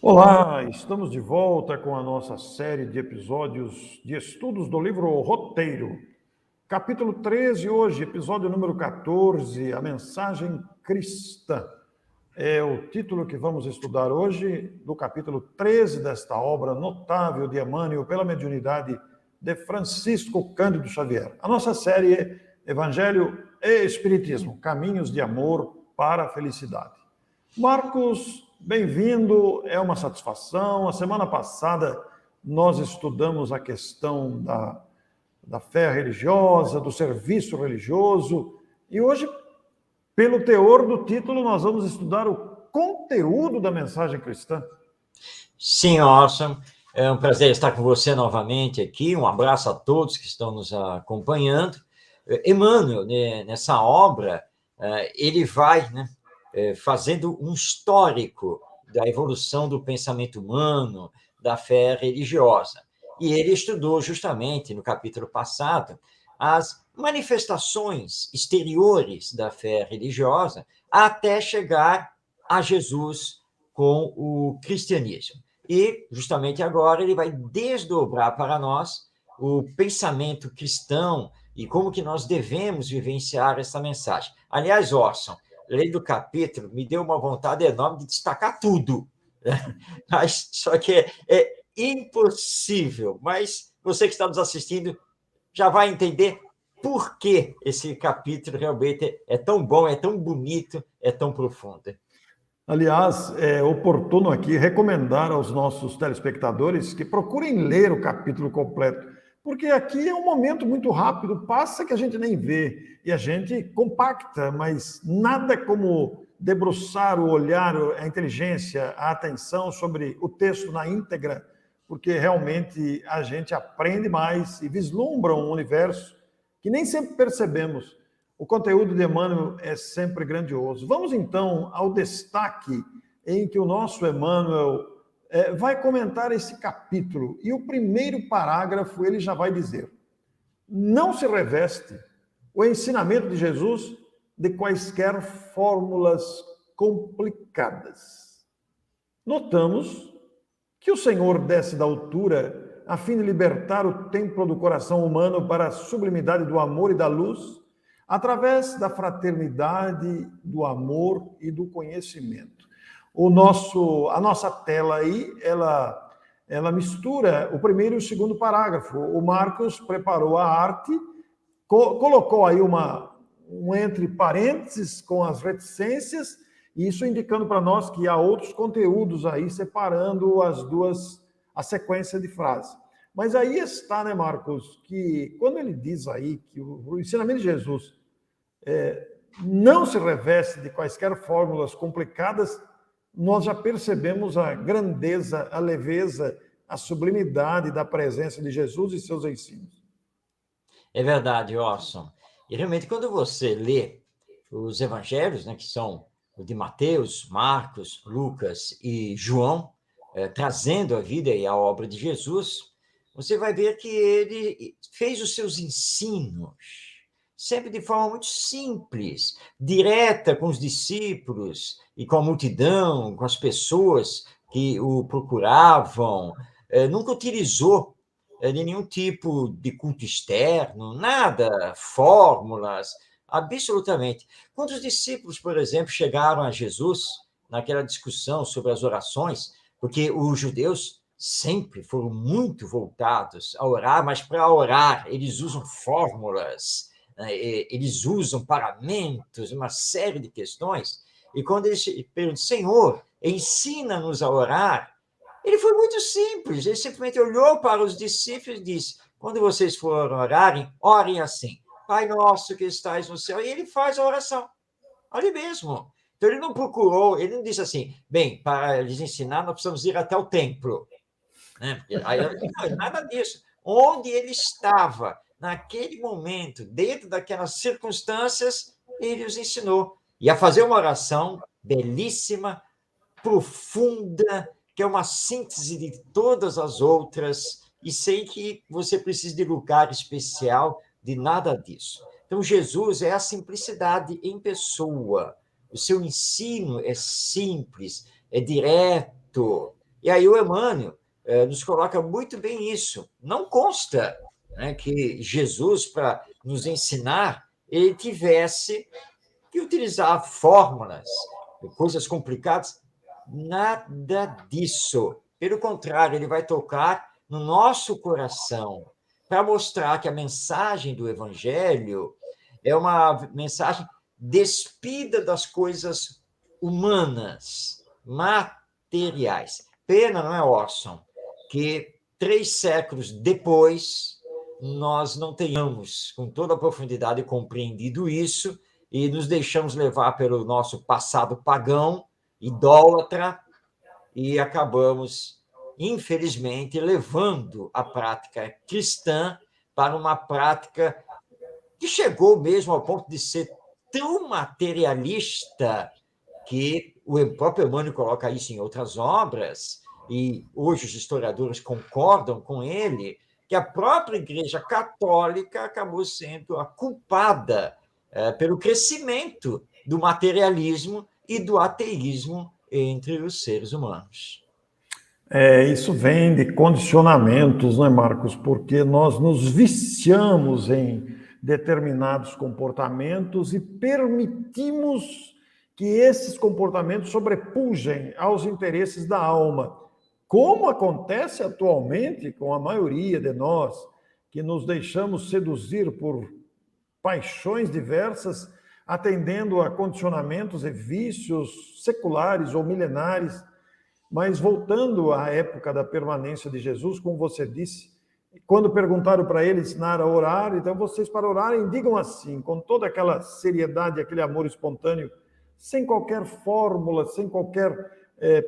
Olá, estamos de volta com a nossa série de episódios de estudos do livro Roteiro. Capítulo 13 hoje, episódio número 14, a mensagem cristã. É o título que vamos estudar hoje, do capítulo 13 desta obra notável de Emmanuel pela mediunidade de Francisco Cândido Xavier. A nossa série é Evangelho e Espiritismo, Caminhos de Amor para a Felicidade. Marcos, bem-vindo, é uma satisfação. A semana passada nós estudamos a questão da fé religiosa, do serviço religioso, e hoje, pelo teor do título, nós vamos estudar o conteúdo da mensagem cristã. Sim, Orson, é um prazer estar com você novamente aqui. Um abraço a todos que estão nos acompanhando. Emmanuel, nessa obra, ele vai fazendo um histórico da evolução do pensamento humano, da fé religiosa. E ele estudou justamente, no capítulo passado, as manifestações exteriores da fé religiosa até chegar a Jesus com o cristianismo. E, justamente agora, ele vai desdobrar para nós o pensamento cristão e como que nós devemos vivenciar essa mensagem. Aliás, Orson, lendo o capítulo, me deu uma vontade enorme de destacar tudo, né? Mas, só que é impossível. Mas você que está nos assistindo já vai entender por que esse capítulo realmente é tão bom, é tão bonito, é tão profundo. Aliás, é oportuno aqui recomendar aos nossos telespectadores que procurem ler o capítulo completo, porque aqui é um momento muito rápido, passa que a gente nem vê, e a gente compacta, mas nada como debruçar o olhar, a inteligência, a atenção sobre o texto na íntegra, porque realmente a gente aprende mais e vislumbra um universo que nem sempre percebemos. O conteúdo de Emmanuel é sempre grandioso. Vamos então ao destaque em que o nosso Emmanuel vai comentar esse capítulo. E o primeiro parágrafo ele já vai dizer: não se reveste o ensinamento de Jesus de quaisquer fórmulas complicadas. Notamos que o Senhor desce da altura a fim de libertar o templo do coração humano para a sublimidade do amor e da luz, através da fraternidade, do amor e do conhecimento. A nossa tela aí, ela mistura o primeiro e o segundo parágrafo. O Marcos preparou a arte, colocou aí um entre parênteses com as reticências, isso indicando para nós que há outros conteúdos aí separando a sequência de frases. Mas aí está, né, Marcos, que quando ele diz aí que o ensinamento de Jesus não se reveste de quaisquer fórmulas complicadas, nós já percebemos a grandeza, a leveza, a sublimidade da presença de Jesus e seus ensinos. É verdade, Orson. E realmente, quando você lê os evangelhos, né, que são o de Mateus, Marcos, Lucas e João, trazendo a vida e a obra de Jesus, você vai ver que ele fez os seus ensinos sempre de forma muito simples, direta com os discípulos e com a multidão, com as pessoas que o procuravam. Nunca utilizou de nenhum tipo de culto externo, nada, fórmulas, absolutamente. Quando os discípulos, por exemplo, chegaram a Jesus, naquela discussão sobre as orações, porque os judeus sempre foram muito voltados a orar, mas para orar eles usam fórmulas, eles usam paramentos, uma série de questões, e quando eles perguntam, Senhor, ensina-nos a orar, ele foi muito simples, ele simplesmente olhou para os discípulos e disse, quando vocês forem orarem, orem assim, Pai nosso que estais no céu, e ele faz a oração, ali mesmo. Então, ele não procurou, ele não disse assim, bem, para lhes ensinar, nós precisamos ir até o templo. Né? Não, nada disso. Onde ele estava, naquele momento, dentro daquelas circunstâncias, ele os ensinou. E a fazer uma oração belíssima, profunda, que é uma síntese de todas as outras, e sem que você precise de lugar especial, de nada disso. Então, Jesus é a simplicidade em pessoa. O seu ensino é simples, é direto, E aí o Emmanuel nos coloca muito bem isso. Não consta, né, que Jesus, para nos ensinar, ele tivesse que utilizar fórmulas, coisas complicadas, nada disso. Pelo contrário, ele vai tocar no nosso coração para mostrar que a mensagem do Evangelho é uma mensagem despida das coisas humanas, materiais. Pena, não é, Orson, que 3 séculos depois nós não tenhamos, com toda a profundidade, compreendido isso e nos deixamos levar pelo nosso passado pagão, idólatra, e acabamos, infelizmente, levando a prática cristã para uma prática que chegou mesmo ao ponto de ser tão materialista que o próprio Emmanuel coloca isso em outras obras, e hoje os historiadores concordam com ele, que a própria Igreja Católica acabou sendo a culpada pelo crescimento do materialismo e do ateísmo entre os seres humanos. Isso vem de condicionamentos, não é, Marcos? Porque nós nos viciamos em determinados comportamentos e permitimos que esses comportamentos sobrepujem aos interesses da alma, como acontece atualmente com a maioria de nós, que nos deixamos seduzir por paixões diversas, atendendo a condicionamentos e vícios seculares ou milenares. Mas voltando à época da permanência de Jesus, como você disse, quando perguntaram para ele ensinar a orar, então vocês para orarem digam assim, com toda aquela seriedade, aquele amor espontâneo, sem qualquer fórmula, sem qualquer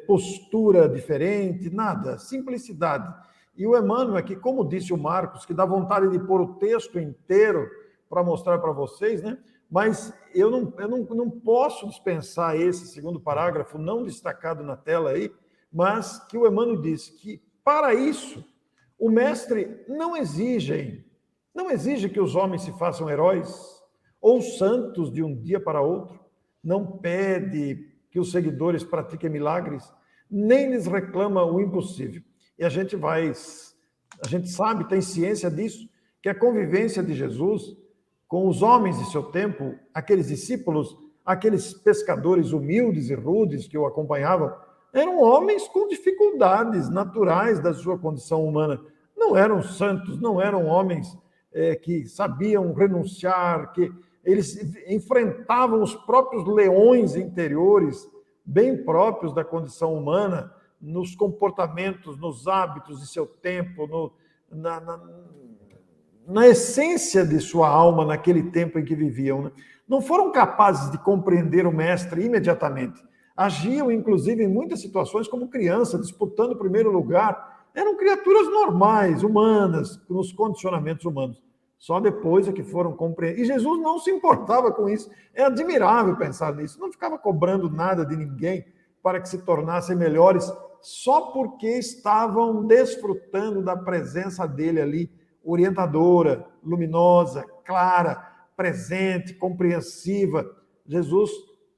postura diferente, nada, simplicidade. E o Emmanuel aqui, como disse o Marcos, que dá vontade de pôr o texto inteiro para mostrar para vocês, né? Mas eu não posso dispensar esse segundo parágrafo, não destacado na tela aí, mas que o Emmanuel disse que, para isso, o mestre não exige que os homens se façam heróis ou santos de um dia para outro, não pede que os seguidores pratiquem milagres, nem lhes reclama o impossível. E a gente sabe, tem ciência disso, que a convivência de Jesus com os homens de seu tempo, aqueles discípulos, aqueles pescadores humildes e rudes que o acompanhavam, eram homens com dificuldades naturais da sua condição humana. Não eram santos, não eram homens que sabiam renunciar, que eles enfrentavam os próprios leões interiores, bem próprios da condição humana, nos comportamentos, nos hábitos de seu tempo, na essência de sua alma naquele tempo em que viviam. Né? Não foram capazes de compreender o mestre imediatamente. Agiam, inclusive, em muitas situações como criança, disputando o primeiro lugar. Eram criaturas normais, humanas, nos condicionamentos humanos. Só depois é que foram compreender. E Jesus não se importava com isso. É admirável pensar nisso. Não ficava cobrando nada de ninguém para que se tornassem melhores só porque estavam desfrutando da presença dele ali, orientadora, luminosa, clara, presente, compreensiva. Jesus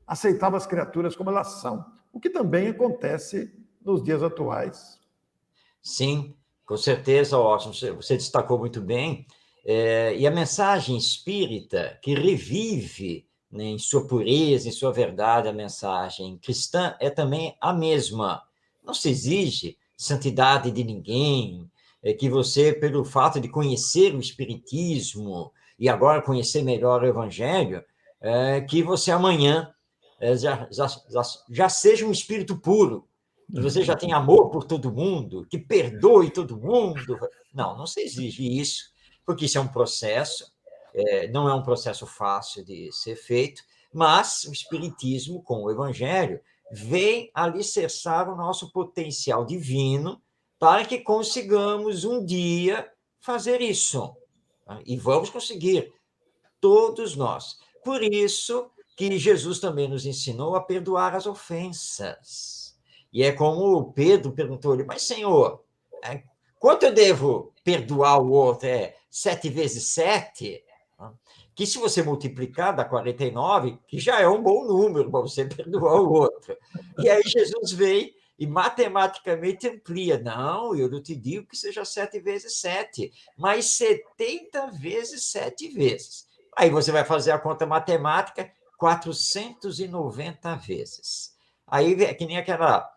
aceitava as criaturas como elas são, o que também acontece nos dias atuais. Sim, com certeza, Orson, você destacou muito bem. E a mensagem espírita, que revive, né, em sua pureza, em sua verdade, a mensagem cristã é também a mesma. Não se exige santidade de ninguém, que você, pelo fato de conhecer o Espiritismo e agora conhecer melhor o Evangelho, que você amanhã já seja um espírito puro, que você já tenha amor por todo mundo, que perdoe todo mundo. Não se exige isso, porque isso é um processo, não é um processo fácil de ser feito, mas o Espiritismo, com o Evangelho, vem alicerçar o nosso potencial divino para que consigamos um dia fazer isso. E vamos conseguir, todos nós. Por isso que Jesus também nos ensinou a perdoar as ofensas. E é como Pedro perguntou-lhe, mas Senhor, quanto eu devo perdoar o outro? 7 vezes 7? Que se você multiplicar dá 49, que já é um bom número para você perdoar o outro. E aí Jesus veio e matematicamente amplia. Não, eu não te digo que seja 7 vezes 7, mas 70 vezes 7 vezes. Aí você vai fazer a conta matemática, 490 vezes. Aí é que nem aquela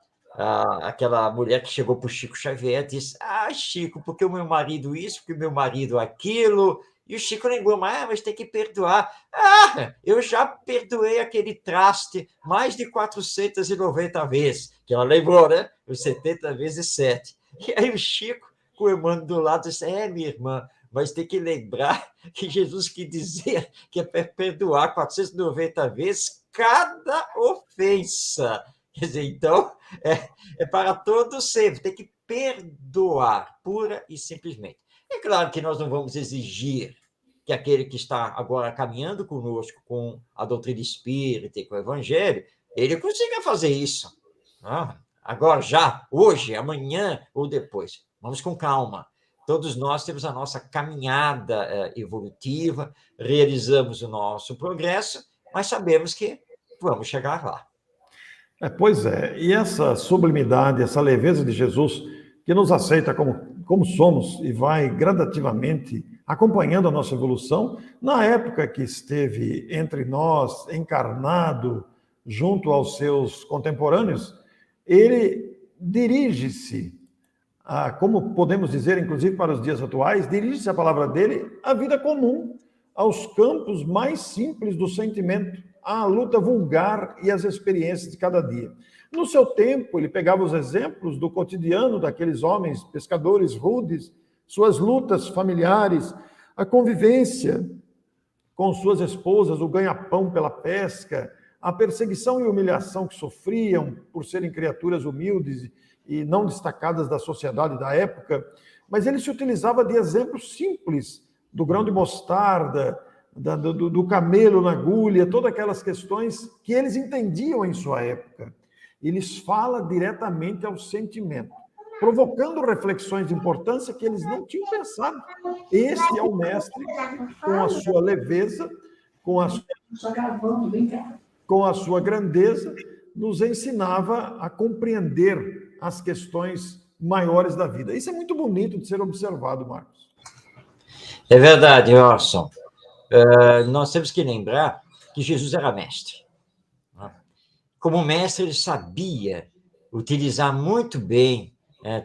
mulher que chegou para o Chico Xavier e disse: Ah, Chico, porque o meu marido isso, porque o meu marido aquilo. E o Chico lembrou, mas tem que perdoar. Ah, eu já perdoei aquele traste mais de 490 vezes. Que ela lembrou, né? Os 70 vezes 7. E aí o Chico, com o Emmanuel do lado, disse: minha irmã, mas tem que lembrar que Jesus quis dizer que é para perdoar 490 vezes cada ofensa. Quer dizer, então, é para todos sempre, tem que perdoar, pura e simplesmente. É claro que nós não vamos exigir que aquele que está agora caminhando conosco com a doutrina espírita e com o evangelho, ele consiga fazer isso. Agora, já, hoje, amanhã ou depois. Vamos com calma. Todos nós temos a nossa caminhada evolutiva, realizamos o nosso progresso, mas sabemos que vamos chegar lá. Pois é, e essa sublimidade, essa leveza de Jesus, que nos aceita como somos e vai gradativamente acompanhando a nossa evolução, na época que esteve entre nós, encarnado, junto aos seus contemporâneos, ele dirige-se, como podemos dizer, inclusive para os dias atuais, dirige-se a palavra dele à vida comum, aos campos mais simples do sentimento, à luta vulgar e às experiências de cada dia. No seu tempo, ele pegava os exemplos do cotidiano daqueles homens, pescadores rudes, suas lutas familiares, a convivência com suas esposas, o ganha-pão pela pesca, a perseguição e humilhação que sofriam por serem criaturas humildes e não destacadas da sociedade da época, mas ele se utilizava de exemplos simples, do grão de mostarda, do camelo na agulha, todas aquelas questões que eles entendiam em sua época. Eles falam diretamente ao sentimento, provocando reflexões de importância que eles não tinham pensado. Este é o mestre, com a sua leveza, com a sua grandeza, nos ensinava a compreender as questões maiores da vida. Isso é muito bonito de ser observado, Marcos. É verdade, Orson. Nós temos que lembrar que Jesus era mestre. Como mestre, ele sabia utilizar muito bem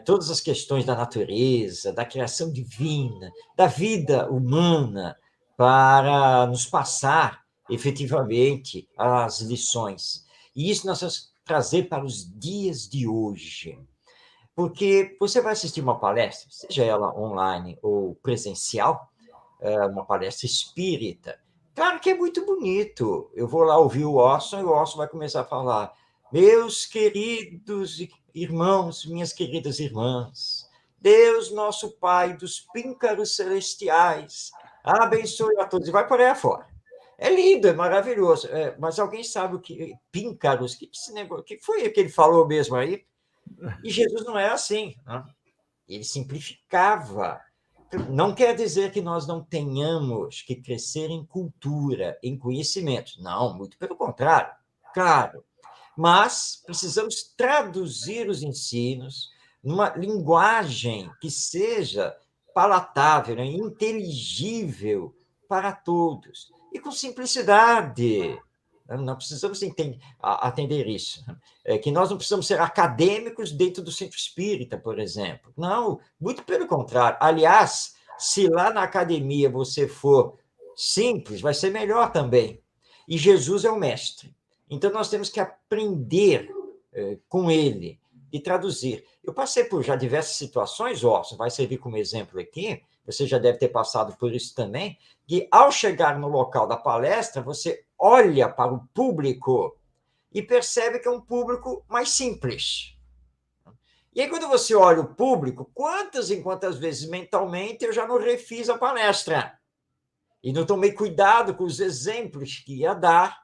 todas as questões da natureza, da criação divina, da vida humana, para nos passar efetivamente as lições. E isso nós vamos trazer para os dias de hoje. Porque você vai assistir uma palestra, seja ela online ou presencial, uma palestra espírita. Claro que é muito bonito. Eu vou lá ouvir o Orson e o Orson vai começar a falar: meus queridos irmãos, minhas queridas irmãs, Deus, nosso Pai dos píncaros celestiais, abençoe a todos. E vai por aí afora. É lindo, é maravilhoso. Mas alguém sabe o que? Píncaros? Que esse negócio? Que foi que ele falou mesmo aí? E Jesus não é assim. Né? Ele simplificava. Não quer dizer que nós não tenhamos que crescer em cultura, em conhecimento. Não, muito pelo contrário, claro. Mas precisamos traduzir os ensinos numa linguagem que seja palatável, né, inteligível para todos. E com simplicidade. Não precisamos atender isso. Que nós não precisamos ser acadêmicos dentro do centro espírita, por exemplo. Não, muito pelo contrário. Aliás, se lá na academia você for simples, vai ser melhor também. E Jesus é o mestre. Então, nós temos que aprender com ele e traduzir. Eu passei por já diversas situações, Orson, vai servir como exemplo aqui, você já deve ter passado por isso também, que ao chegar no local da palestra, você olha para o público e percebe que é um público mais simples. E aí, quando você olha o público, quantas e quantas vezes mentalmente eu já não refiz a palestra e não tomei cuidado com os exemplos que ia dar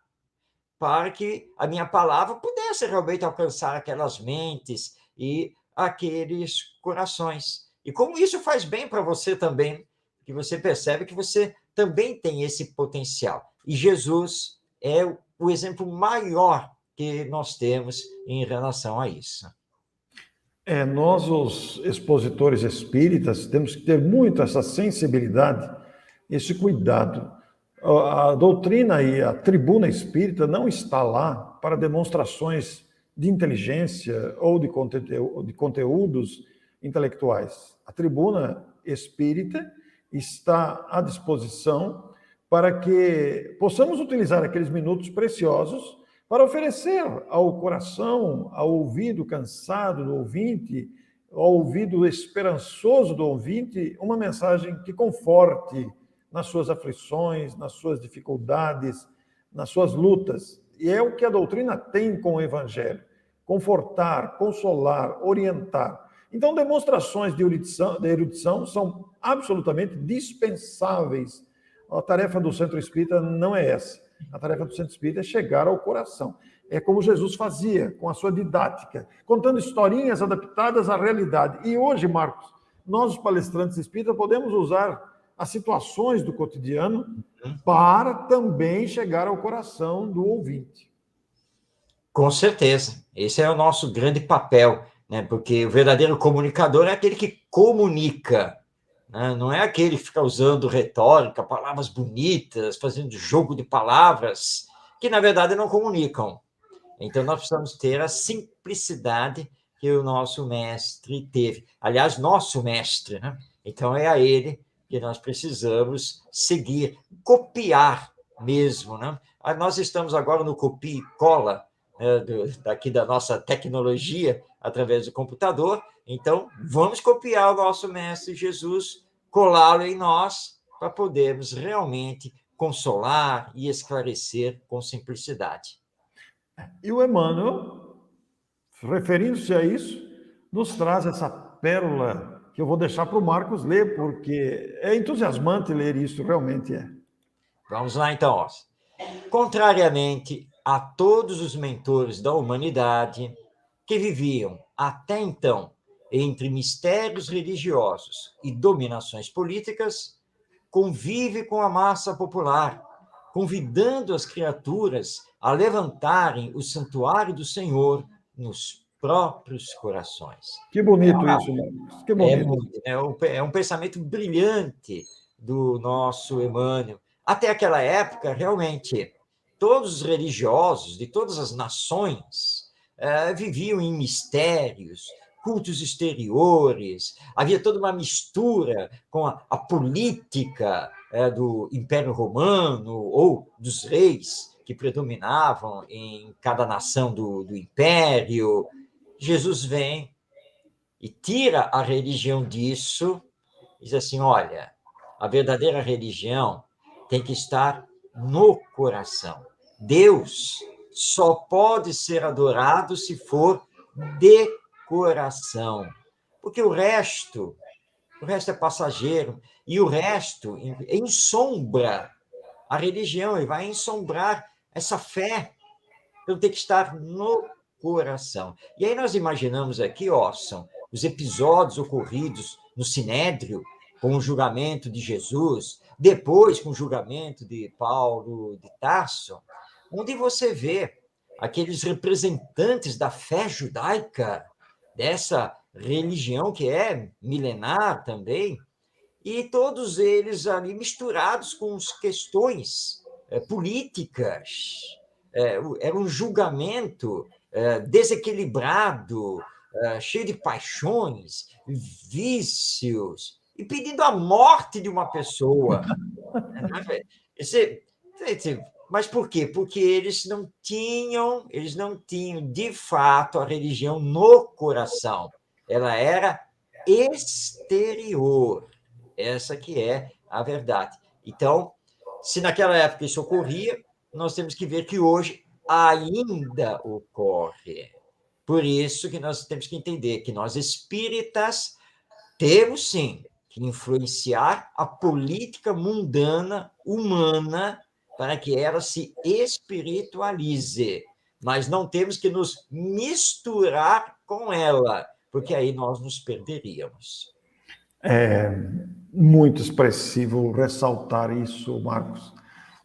para que a minha palavra pudesse realmente alcançar aquelas mentes e aqueles corações. E como isso faz bem para você também, que você percebe que você também tem esse potencial. E Jesus é o exemplo maior que nós temos em relação a isso. Nós, os expositores espíritas, temos que ter muito essa sensibilidade, esse cuidado. A doutrina e a tribuna espírita não está lá para demonstrações de inteligência ou de conteúdos intelectuais. A tribuna espírita está à disposição para que possamos utilizar aqueles minutos preciosos para oferecer ao coração, ao ouvido cansado do ouvinte, ao ouvido esperançoso do ouvinte, uma mensagem que conforte nas suas aflições, nas suas dificuldades, nas suas lutas. E é o que a doutrina tem com o Evangelho: confortar, consolar, orientar. Então, demonstrações de erudição são absolutamente dispensáveis. A tarefa do Centro Espírita não é essa. A tarefa do Centro Espírita é chegar ao coração. É como Jesus fazia com a sua didática, contando historinhas adaptadas à realidade. E hoje, Marcos, nós, os palestrantes espíritas, podemos usar as situações do cotidiano para também chegar ao coração do ouvinte. Com certeza. Esse é o nosso grande papel, né? Porque o verdadeiro comunicador é aquele que comunica, né? Não é aquele que fica usando retórica, palavras bonitas, fazendo jogo de palavras, que na verdade não comunicam. Então, nós precisamos ter a simplicidade que o nosso mestre teve. Aliás, nosso mestre, né? Então, é a ele que nós precisamos seguir, copiar mesmo, né? Nós estamos agora no copia e cola, né, daqui da nossa tecnologia, através do computador. Então, vamos copiar o nosso mestre Jesus, colá-lo em nós, para podermos realmente consolar e esclarecer com simplicidade. E o Emmanuel, referindo-se a isso, nos traz essa pérola que eu vou deixar para o Marcos ler, porque é entusiasmante ler isso, realmente é. Vamos lá, então. Contrariamente a todos os mentores da humanidade que viviam até então entre mistérios religiosos e dominações políticas, convive com a massa popular, convidando as criaturas a levantarem o santuário do Senhor nos próprios corações. Que bonito isso, Marcos. Que bonito. É um pensamento brilhante do nosso Emmanuel. Até aquela época, realmente, todos os religiosos de todas as nações viviam em mistérios, cultos exteriores, havia toda uma mistura com a política do Império Romano ou dos reis que predominavam em cada nação do Império. Jesus vem e tira a religião disso, diz assim, olha, a verdadeira religião tem que estar no coração. Deus só pode ser adorado se for de coração, porque o resto é passageiro, e o resto ensombra a religião, e vai ensombrar essa fé. Então tem que estar no coração. E aí nós imaginamos aqui, são os episódios ocorridos no Sinédrio, com o julgamento de Jesus, depois com o julgamento de Paulo de Tarso, onde você vê aqueles representantes da fé judaica, dessa religião que é milenar também, e todos eles ali misturados com as questões políticas. Era um julgamento desequilibrado, cheio de paixões, vícios, e pedindo a morte de uma pessoa. Mas por quê? Porque eles não tinham, de fato, a religião no coração. Ela era exterior. Essa que é a verdade. Então, se naquela época isso ocorria, nós temos que ver que hoje ainda ocorre. Por isso que nós temos que entender que nós espíritas temos, sim, que influenciar a política mundana, humana, para que ela se espiritualize. Mas não temos que nos misturar com ela, porque aí nós nos perderíamos. É muito expressivo ressaltar isso, Marcos.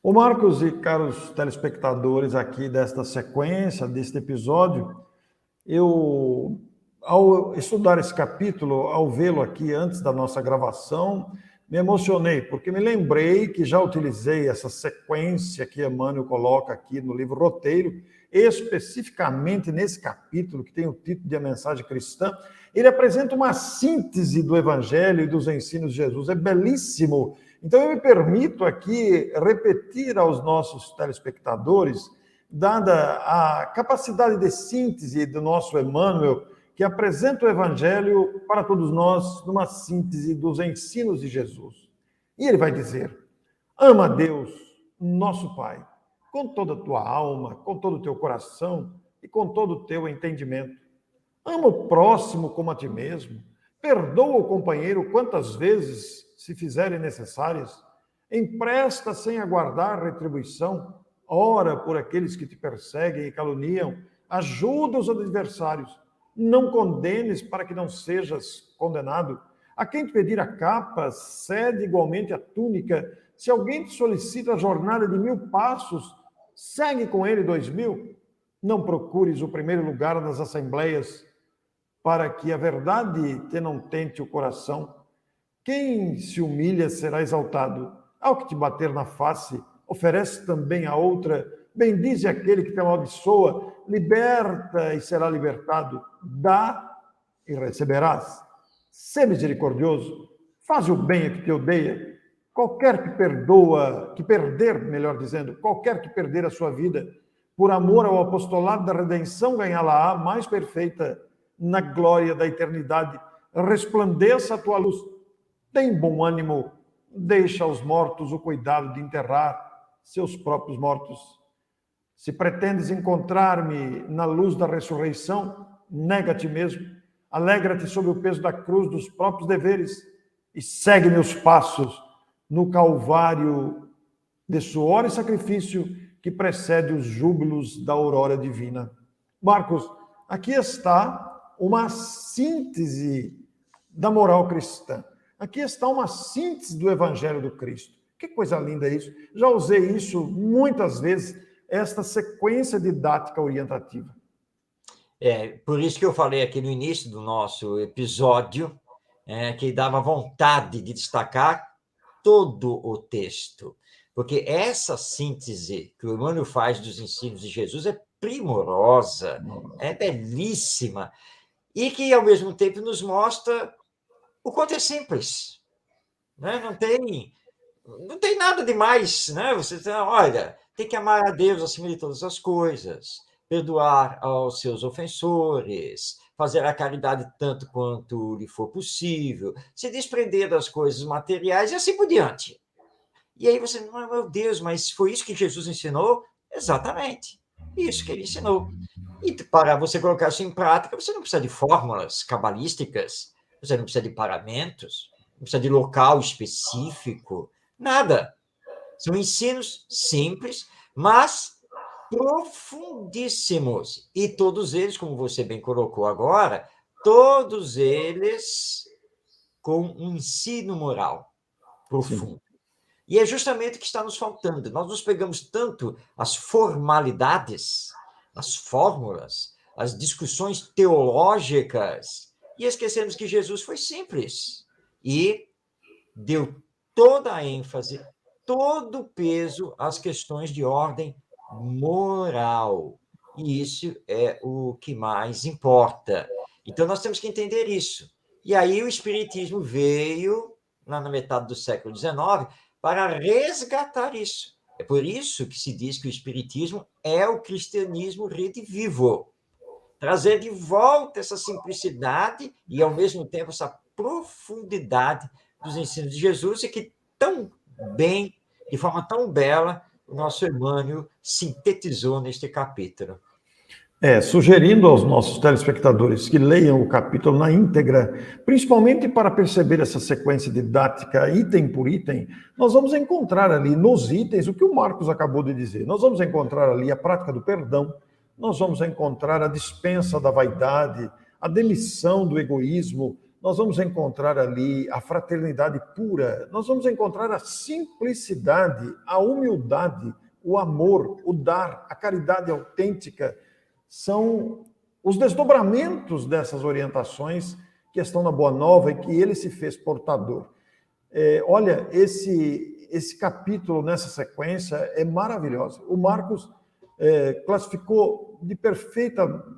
O Marcos e caros telespectadores aqui desta sequência, deste episódio, eu ao estudar esse capítulo, ao vê-lo aqui antes da nossa gravação, me emocionei, porque me lembrei que já utilizei essa sequência que Emmanuel coloca aqui no livro Roteiro, especificamente nesse capítulo, que tem o título de A Mensagem Cristã. Ele apresenta uma síntese do Evangelho e dos ensinos de Jesus. É belíssimo. Então, eu me permito aqui repetir aos nossos telespectadores, dada a capacidade de síntese do nosso Emmanuel, que apresenta o Evangelho para todos nós numa síntese dos ensinos de Jesus. E ele vai dizer: ama a Deus, nosso Pai, com toda a tua alma, com todo o teu coração e com todo o teu entendimento. Ama o próximo como a ti mesmo. Perdoa o companheiro quantas vezes se fizerem necessárias. Empresta sem aguardar retribuição. Ora por aqueles que te perseguem e caluniam. Ajuda os adversários. Não condenes para que não sejas condenado. A quem te pedir a capa, cede igualmente a túnica. Se alguém te solicita a jornada de 1000 passos, segue com ele 2000. Não procures o primeiro lugar nas assembleias, para que a verdade te não tente o coração. Quem se humilha será exaltado. Ao que te bater na face, oferece também a outra. Bendize aquele que te amaldiçoa, liberta e será libertado. Dá e receberás. Sê misericordioso, faz o bem a que te odeia. Qualquer que perdoa, que perder, melhor dizendo, qualquer que perder a sua vida, por amor ao apostolado da redenção, ganhá-la-á mais perfeita na glória da eternidade. Resplandeça a tua luz. Tem bom ânimo, deixa aos mortos o cuidado de enterrar seus próprios mortos. Se pretendes encontrar-me na luz da ressurreição, nega a ti mesmo, alegra-te sob o peso da cruz dos próprios deveres e segue meus passos no calvário de suor e sacrifício que precede os júbilos da aurora divina. Marcos, aqui está uma síntese da moral cristã. Aqui está uma síntese do Evangelho do Cristo. Que coisa linda isso. Já usei isso muitas vezes, esta sequência didática orientativa. Por isso que eu falei aqui no início do nosso episódio, que dava vontade de destacar todo o texto, porque essa síntese que o Emmanuel faz dos ensinos de Jesus é primorosa, é belíssima, e que, ao mesmo tempo, nos mostra o quanto é simples, né? Não tem nada demais, né? Olha, tem que amar a Deus acima de todas as coisas, perdoar aos seus ofensores, fazer a caridade tanto quanto lhe for possível, se desprender das coisas materiais e assim por diante. E aí você, meu Deus, mas foi isso que Jesus ensinou? Exatamente, isso que ele ensinou. E para você colocar isso em prática, você não precisa de fórmulas cabalísticas, você não precisa de paramentos, não precisa de local específico, nada. São ensinos simples, mas profundíssimos. E todos eles, como você bem colocou agora, todos eles com um ensino moral profundo. Sim. E é justamente o que está nos faltando. Nós nos pegamos tanto as formalidades, as fórmulas, as discussões teológicas, e esquecemos que Jesus foi simples e deu toda a ênfase, todo o peso às questões de ordem moral. E isso é o que mais importa. Então, nós temos que entender isso. E aí o Espiritismo veio, lá na metade do século XIX, para resgatar isso. É por isso que se diz que o Espiritismo é o cristianismo redivivo. Trazer de volta essa simplicidade e, ao mesmo tempo, essa profundidade dos ensinos de Jesus, e que tão bem, de forma tão bela, o nosso Emmanuel sintetizou neste capítulo. Sugerindo aos nossos telespectadores que leiam o capítulo na íntegra, principalmente para perceber essa sequência didática item por item, nós vamos encontrar ali nos itens o que o Marcos acabou de dizer. Nós vamos encontrar ali a prática do perdão, nós vamos encontrar a dispensa da vaidade, a demissão do egoísmo, nós vamos encontrar ali a fraternidade pura, nós vamos encontrar a simplicidade, a humildade, o amor, o dar, a caridade autêntica. São os desdobramentos dessas orientações que estão na Boa Nova e que ele se fez portador. Olha, esse capítulo nessa sequência é maravilhoso. O Marcos classificou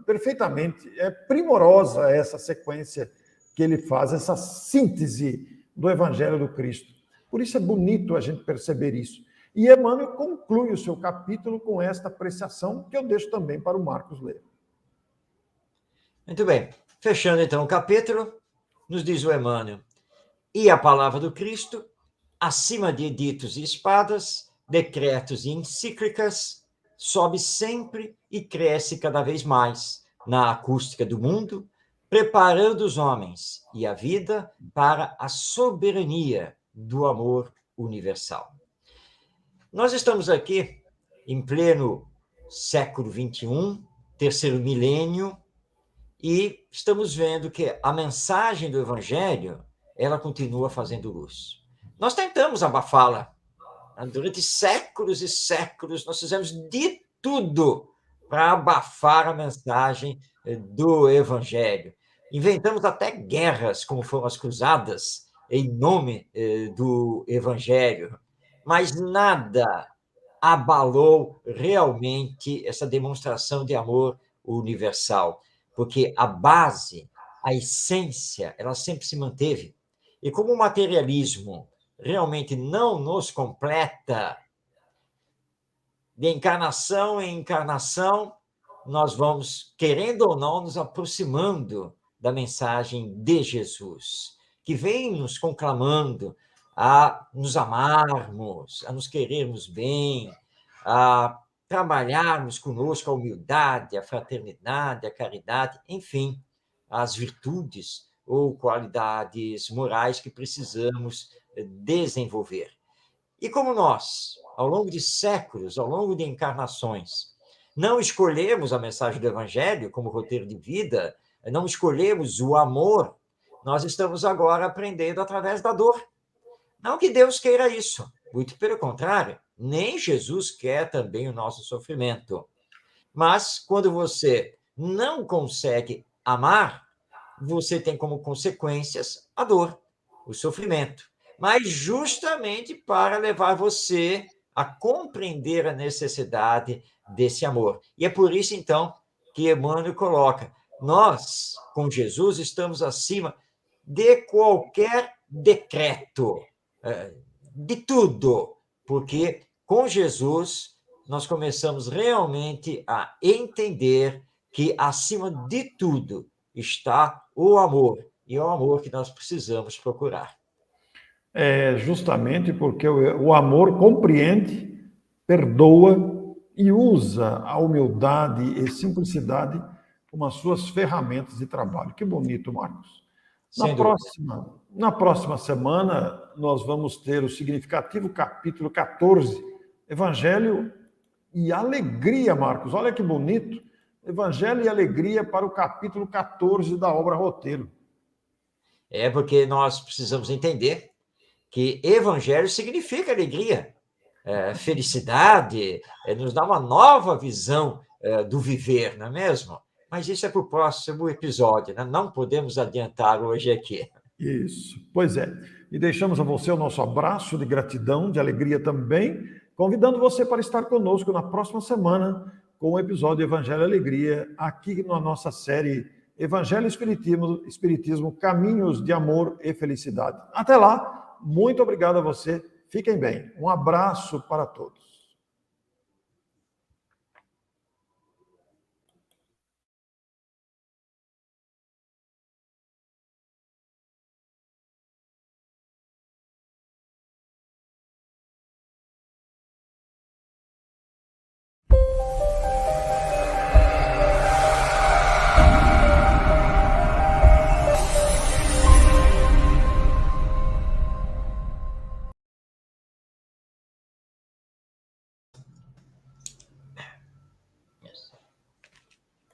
perfeitamente, é primorosa essa sequência que ele faz, essa síntese do Evangelho do Cristo. Por isso é bonito a gente perceber isso. E Emmanuel conclui o seu capítulo com esta apreciação, que eu deixo também para o Marcos ler. Muito bem. Fechando então o capítulo, nos diz o Emmanuel: e a palavra do Cristo, acima de editos e espadas, decretos e encíclicas, sobe sempre e cresce cada vez mais na acústica do mundo, preparando os homens e a vida para a soberania do amor universal. Nós estamos aqui em pleno século XXI, terceiro milênio, e estamos vendo que a mensagem do Evangelho, ela continua fazendo luz. Nós tentamos abafá-la. Durante séculos e séculos, nós fizemos de tudo para abafar a mensagem do Evangelho. Inventamos até guerras, como foram as cruzadas, em nome do Evangelho. Mas nada abalou realmente essa demonstração de amor universal, porque a base, a essência, ela sempre se manteve. E como o materialismo realmente não nos completa, de encarnação em encarnação, nós vamos, querendo ou não, nos aproximando da mensagem de Jesus, que vem nos conclamando a nos amarmos, a nos querermos bem, a trabalharmos conosco a humildade, a fraternidade, a caridade, enfim, as virtudes ou qualidades morais que precisamos desenvolver. E como nós, ao longo de séculos, ao longo de encarnações, não escolhemos a mensagem do Evangelho como roteiro de vida, não escolhemos o amor, nós estamos agora aprendendo através da dor. Não que Deus queira isso, muito pelo contrário, nem Jesus quer também o nosso sofrimento. Mas quando você não consegue amar, você tem como consequências a dor, o sofrimento. Mas justamente para levar você a compreender a necessidade desse amor. E é por isso, então, que Emmanuel coloca: nós, com Jesus, estamos acima de qualquer decreto, de tudo, porque com Jesus nós começamos realmente a entender que, acima de tudo, está o amor, e é o amor que nós precisamos procurar. É justamente porque o amor compreende, perdoa e usa a humildade e simplicidade como as suas ferramentas de trabalho. Que bonito, Marcos. Na próxima semana, nós vamos ter o significativo capítulo 14, Evangelho e Alegria, Marcos. Olha que bonito. Evangelho e Alegria para o capítulo 14 da obra Roteiro. É porque nós precisamos entender que evangelho significa alegria, felicidade, nos dá uma nova visão do viver, não é mesmo? Mas isso é para o próximo episódio, né? Não podemos adiantar hoje aqui. Isso, pois é. E deixamos a você o nosso abraço de gratidão, de alegria também, convidando você para estar conosco na próxima semana com o episódio Evangelho e Alegria, aqui na nossa série Evangelho e Espiritismo, Caminhos de Amor e Felicidade. Até lá, muito obrigado a você, fiquem bem. Um abraço para todos.